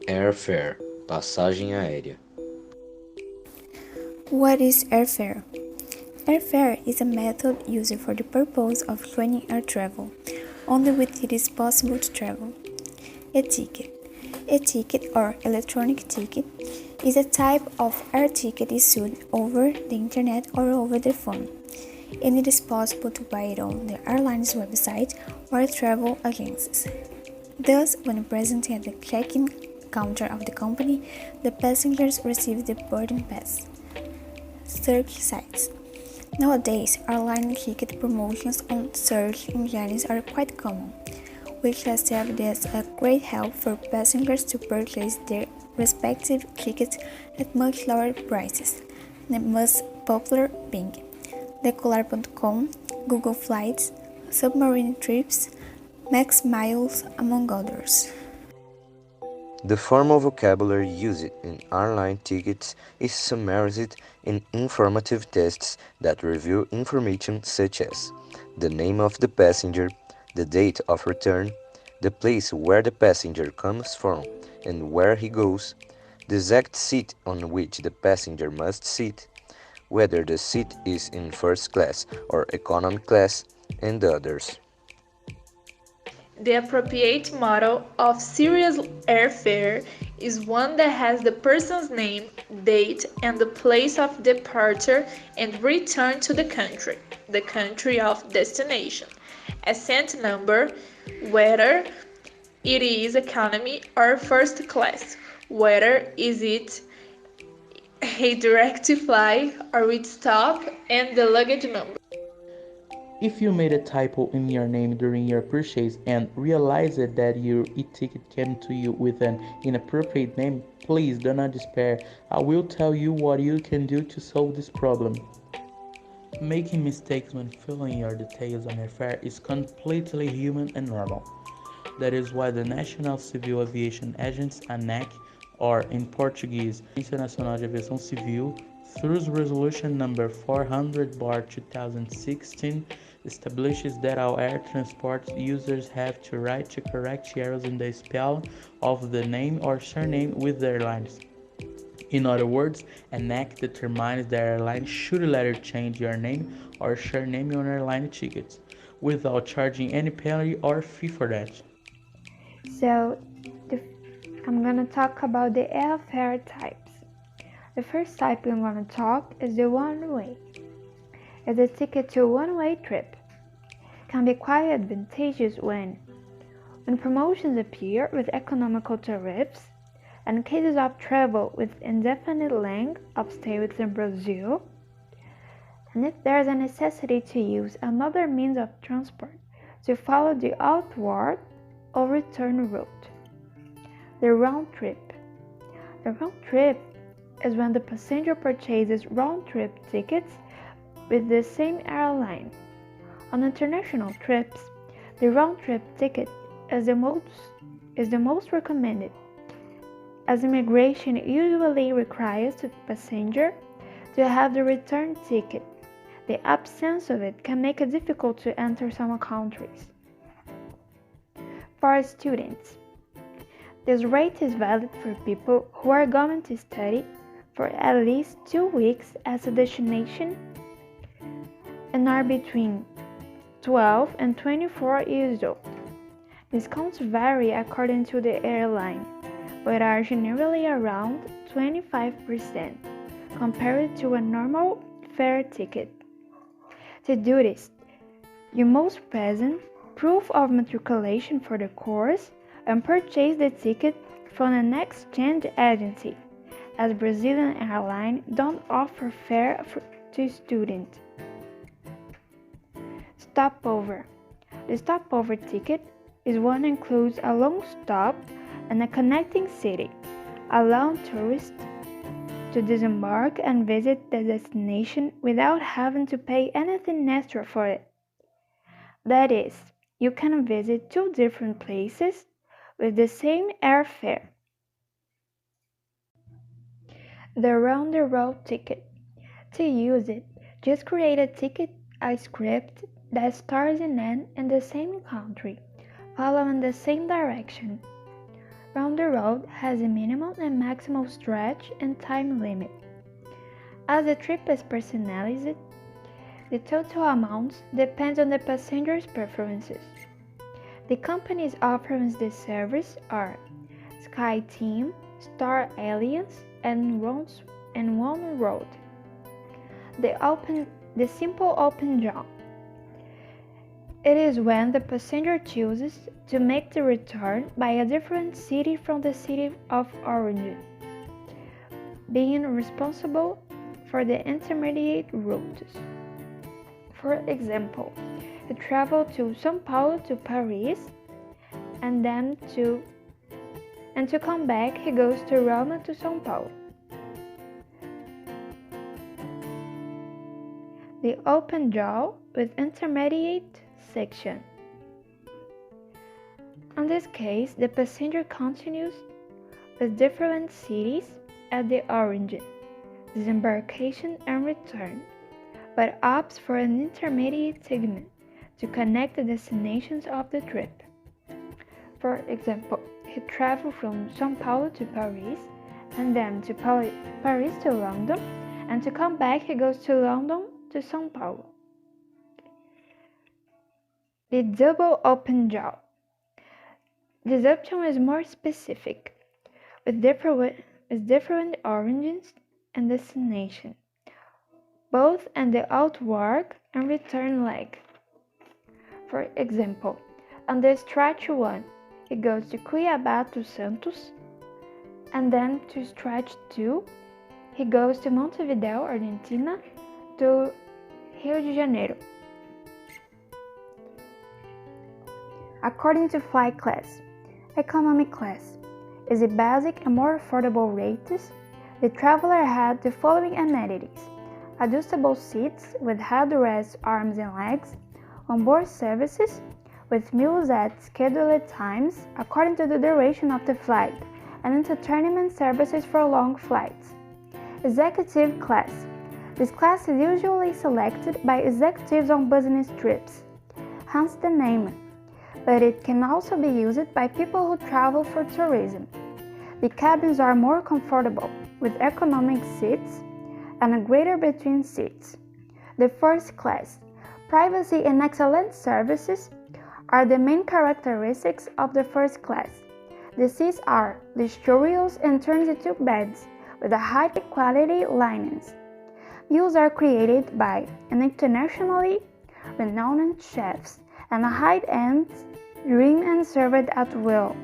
Airfare, passagem aérea. What is airfare? Airfare is a method used for the purpose of planning air travel, only when it is possible to travel. A ticket. A ticket or electronic ticket is a type of air ticket issued over the internet or over the phone, and it is possible to buy it on the airline's website or travel agencies. Thus, when present at the check-in counter of the company, the passengers receive the boarding pass. Search sites. Nowadays, airline ticket promotions on search engines are quite common, which has served as a great help for passengers to purchase their respective tickets at much lower prices, the most popular being Decolar.com, Google Flights, Submarine Trips, Max Miles, among others. The formal vocabulary used in airline tickets is summarized in informative tests that reveal information such as the name of the passenger, the date of return, the place where the passenger comes from and where he goes, the exact seat on which the passenger must sit, whether the seat is in first class or economy class, and others. The appropriate model of serious airfare is one that has the person's name, date, and the place of departure and return to the country of destination, ascent number, whether it is economy or first class, whether is it a direct flight or with stop, and the luggage number. If you made a typo in your name during your purchase and realized that your e-ticket came to you with an inappropriate name, please do not despair. I will tell you what you can do to solve this problem. Making mistakes when filling your details on airfare is completely human and normal. That is why the National Civil Aviation Agents, ANAC, or in Portuguese, Agência Nacional de Aviação Civil, through Resolution number 400/2016, establishes that all air transport users have the right to correct errors in the spelling of the name or surname with the airlines. In other words, ANAC determines that airline should later change your name or surname on airline tickets, without charging any penalty or fee for that. So, I'm gonna talk about the airfare types. The first type I'm gonna talk is the one-way. It's a ticket to a one-way trip. It can be quite advantageous when promotions appear with economical tariffs, and cases of travel with indefinite length of stay within Brazil, and if there is a necessity to use another means of transport to follow the outward or return route. The round trip. The round trip is when the passenger purchases round-trip tickets with the same airline. On international trips, the round-trip ticket is the most recommended, as immigration usually requires the passenger to have the return ticket. The absence of it can make it difficult to enter some countries. For students, this rate is valid for people who are going to study for at least 2 weeks at a destination and are between 12 and 24 years old. Discounts vary according to the airline, but are generally around 25% compared to a normal fare ticket. To do this, you must present proof of matriculation for the course and purchase the ticket from an exchange agency, as Brazilian Airlines don't offer fare to students. Stopover. The stopover ticket is one that includes a long stop and a connecting city, allowing tourists to disembark and visit the destination without having to pay anything extra for it. That is, you can visit 2 different places with the same airfare. The round-the-road ticket. To use it, just create a script that starts and ends in the same country, following the same direction. on the road has a minimum and maximum stretch and time limit. As the trip is personalized, the total amounts depend on the passenger's preferences. The companies offering this service are SkyTeam, Star Alliance, and One Road. The simple open jaw. It is when the passenger chooses to make the return by a different city from the city of origin, being responsible for the intermediate routes. For example, he traveled to São Paulo to Paris, and to come back he goes to Roma to São Paulo. The open jaw with intermediate section. In this case, the passenger continues with different cities at the origin, disembarkation and return, but opts for an intermediate segment to connect the destinations of the trip. For example, he traveled from São Paulo to Paris, and then to Paris to London, and to come back he goes to London to São Paulo. The double open jaw. This option is more specific, with different origins and destination, both in the outward and return leg. For example, on the stretch 1, he goes to Cuiabá to Santos, and then to stretch 2, he goes to Montevideo, Argentina, to Rio de Janeiro. According to flight class, economy class is the basic and more affordable rates. The traveler had the following amenities: adjustable seats with headrest, arms and legs, onboard services with meals at scheduled times according to the duration of the flight, and entertainment services for long flights. Executive class. This class is usually selected by executives on business trips, hence the name, but it can also be used by people who travel for tourism. The cabins are more comfortable, with economic seats and a greater between seats. The first class. Privacy and excellent services are the main characteristics of the first class. The seats are luxurious and turns into beds with a high quality linens. Meals are created by an internationally renowned chefs and a high-end drink and served at will.